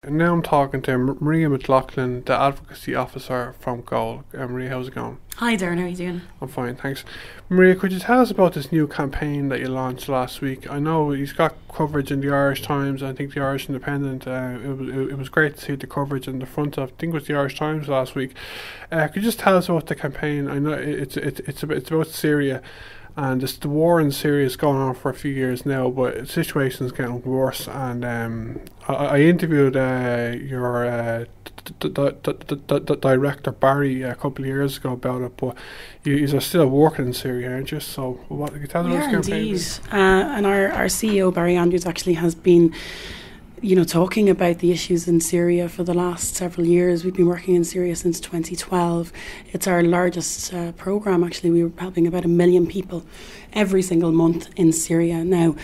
And now I'm talking to Maria McLoughlin, the Advocacy Officer from Goal. Maria, how's it going? Hi Darren, how are you doing? I'm fine, thanks. Maria, could you tell us about this new campaign that you launched last week? I know you've got coverage in the Irish Times, I think the Irish Independent. It was great to see the coverage in the front of, I think it was the Irish Times last week. Could you just tell us about the campaign? I know it's about Syria. And the war in Syria is going on for a few years now, but the situation is getting worse. And I interviewed your director Barry a couple of years ago about it, but you are still working in Syria, aren't you? So what can you tell us about this campaign? Indeed. And our CEO Barry Andrews actually has been, talking about the issues in Syria for the last several years. We've been working in Syria since 2012. It's our largest programme, actually. We were helping about 1 million people every single month in Syria. Now,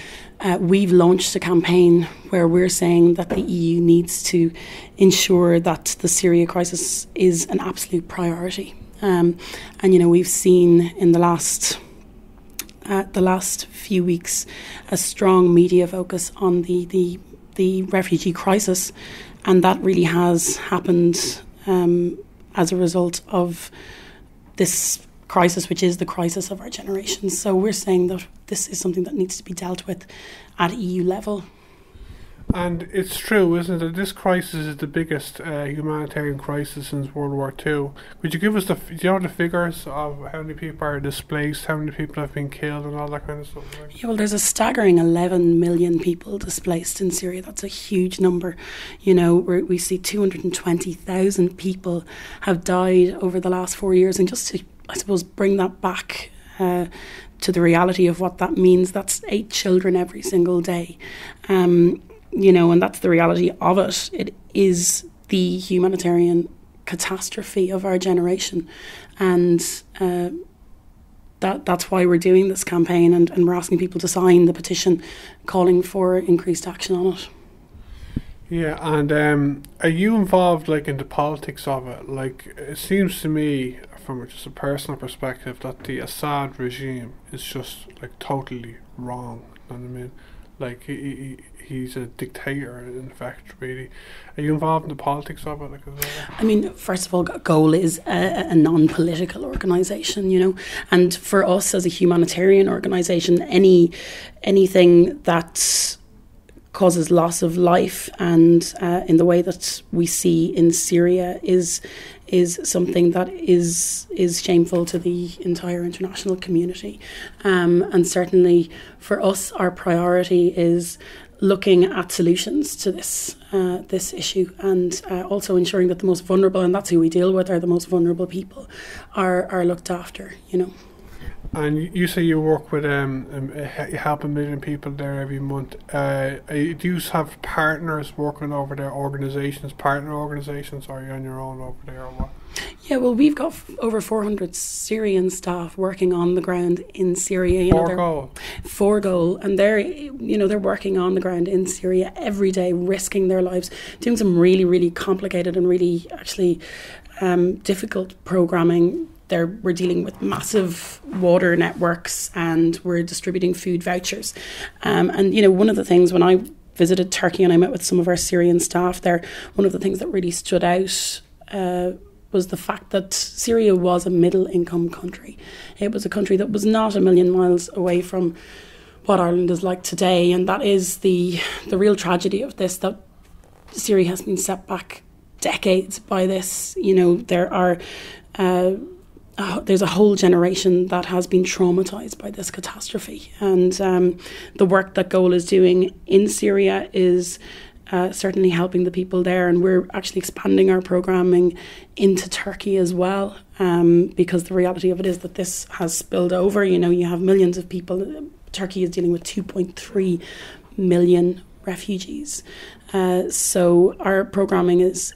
we've launched a campaign where we're saying that the EU needs to ensure that the Syria crisis is an absolute priority. We've seen in the last few weeks a strong media focus on the refugee crisis, and that really has happened as a result of this crisis, which is the crisis of our generation. So we're saying that this is something that needs to be dealt with at EU level. And it's true, isn't it? This crisis is the biggest humanitarian crisis since World War II. Could you give us the figures of how many people are displaced, how many people have been killed and all that kind of stuff? Yeah, well, there's a staggering 11 million people displaced in Syria. That's a huge number. We see 220,000 people have died over the last 4 years. And just to, I suppose, bring that back to the reality of what that means, that's 8 children every single day. And that's the reality of it. It is the humanitarian catastrophe of our generation. And that's why we're doing this campaign, and we're asking people to sign the petition calling for increased action on it. Yeah, and are you involved in the politics of it? It seems to me, from just a personal perspective, that the Assad regime is just totally wrong. You know what I mean? He's a dictator, in fact, really. Are you involved in the politics of it? I mean, first of all, Goal is a non-political organisation, and for us as a humanitarian organisation, anything that causes loss of life and in the way that we see in Syria is something that is shameful to the entire international community. And certainly for us, our priority is looking at solutions to this issue, and also ensuring that the most vulnerable, and that's who we deal with, are the most vulnerable people, are looked after, And you say you work with, you help 1 million people there every month. Do you have partners working over there, partner organisations, or are you on your own over there, or what? Yeah, well, we've got over 400 Syrian staff working on the ground in Syria. For Goal, and they're working on the ground in Syria every day, risking their lives, doing some really, really complicated and really actually difficult programming. We're dealing with massive water networks, and we're distributing food vouchers. And one of the things, when I visited Turkey and I met with some of our Syrian staff there, one of the things that really stood out was the fact that Syria was a middle-income country. It was a country that was not 1 million miles away from what Ireland is like today, and that is the real tragedy of this, that Syria has been set back decades by this. There's a whole generation that has been traumatised by this catastrophe, and the work that Goal is doing in Syria is certainly helping the people there, and we're actually expanding our programming into Turkey as well, because the reality of it is that this has spilled over. You have millions of people. Turkey is dealing with 2.3 million refugees, so our programming is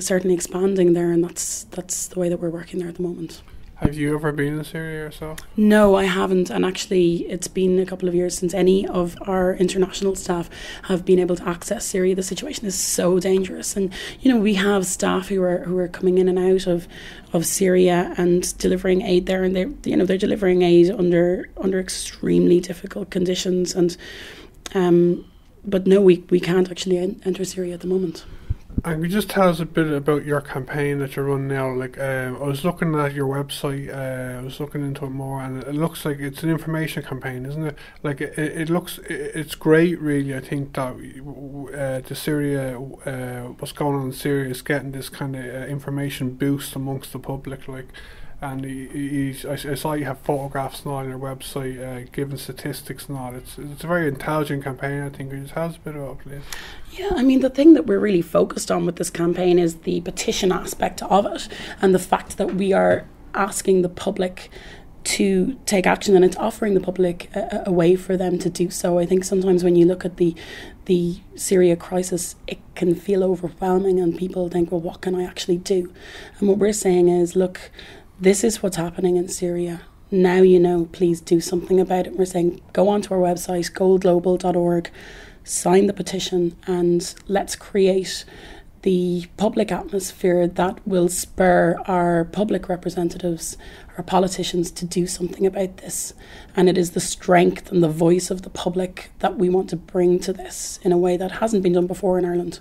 certainly expanding there, and that's the way that we're working there at the moment. Have you ever been in Syria yourself? No, I haven't. And actually, it's been a couple of years since any of our international staff have been able to access Syria. The situation is so dangerous. And, we have staff who are coming in and out of Syria and delivering aid there. And they're delivering aid under extremely difficult conditions. And but no, we can't actually enter Syria at the moment. And could you just tell us a bit about your campaign that you're running now? Like, I was looking at your website, I was looking into it more, and it looks like it's an information campaign, isn't it? Like, it's great, really. I think that the Syria, what's going on in Syria is getting this kind of information boost amongst the public, like. And I saw you have photographs now on your website, giving statistics and all. It's a very intelligent campaign, I think. Could you tell us a bit about it, please? Yeah, I mean, the thing that we're really focused on with this campaign is the petition aspect of it, and the fact that we are asking the public to take action, and it's offering the public a way for them to do so. I think sometimes when you look at the Syria crisis, it can feel overwhelming, and people think, well, what can I actually do? And what we're saying is, look, this is what's happening in Syria. Now you know, please do something about it. We're saying go onto our website, goldglobal.org, sign the petition, and let's create the public atmosphere that will spur our public representatives, our politicians, to do something about this. And it is the strength and the voice of the public that we want to bring to this in a way that hasn't been done before in Ireland.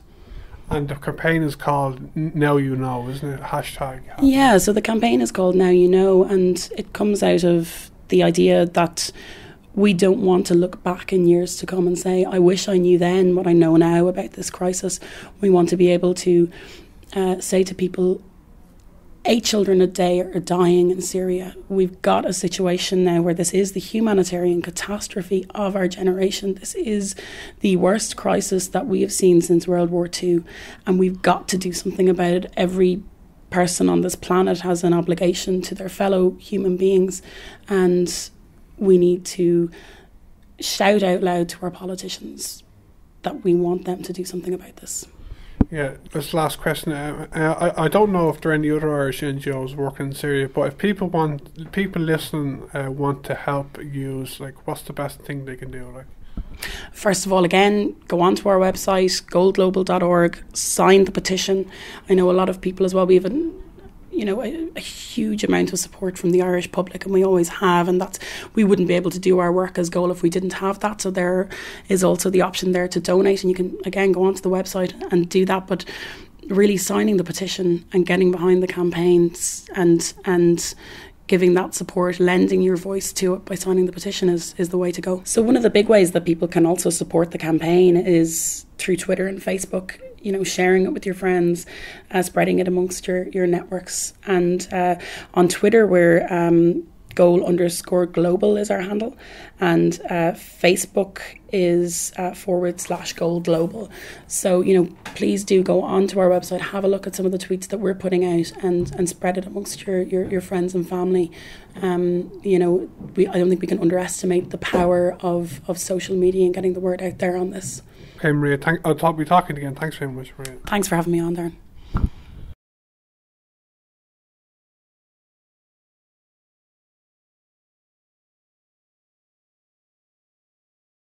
And the campaign is called Now You Know, isn't it? Hashtag. Yeah, so the campaign is called Now You Know, and it comes out of the idea that we don't want to look back in years to come and say, I wish I knew then what I know now about this crisis. We want to be able to say to people, 8 children a day are dying in Syria. We've got a situation now where this is the humanitarian catastrophe of our generation. This is the worst crisis that we have seen since World War II, and we've got to do something about it. Every person on this planet has an obligation to their fellow human beings, and we need to shout out loud to our politicians that we want them to do something about this. Yeah, this last question. I don't know if there are any other Irish NGOs working in Syria, but if people listening want to help use, like, what's the best thing they can do? Like, first of all, again, go onto our website, goldglobal.org, sign the petition. I know a lot of people as well. We have a huge amount of support from the Irish public, and we always have, and that's, we wouldn't be able to do our work as Goal if we didn't have that. So there is also the option there to donate, and you can again go onto the website and do that. But really signing the petition and getting behind the campaigns and giving that support, lending your voice to it by signing the petition is the way to go. So one of the big ways that people can also support the campaign is through Twitter and Facebook. Sharing it with your friends, spreading it amongst your networks. And on Twitter, we're goal_global is our handle. And Facebook is /goalglobal. So, please do go onto our website, have a look at some of the tweets that we're putting out and spread it amongst your friends and family. I don't think we can underestimate the power of social media and getting the word out there on this. Okay, Maria, I'll be talking again. Thanks very much, Maria. Thanks for having me on, Darren.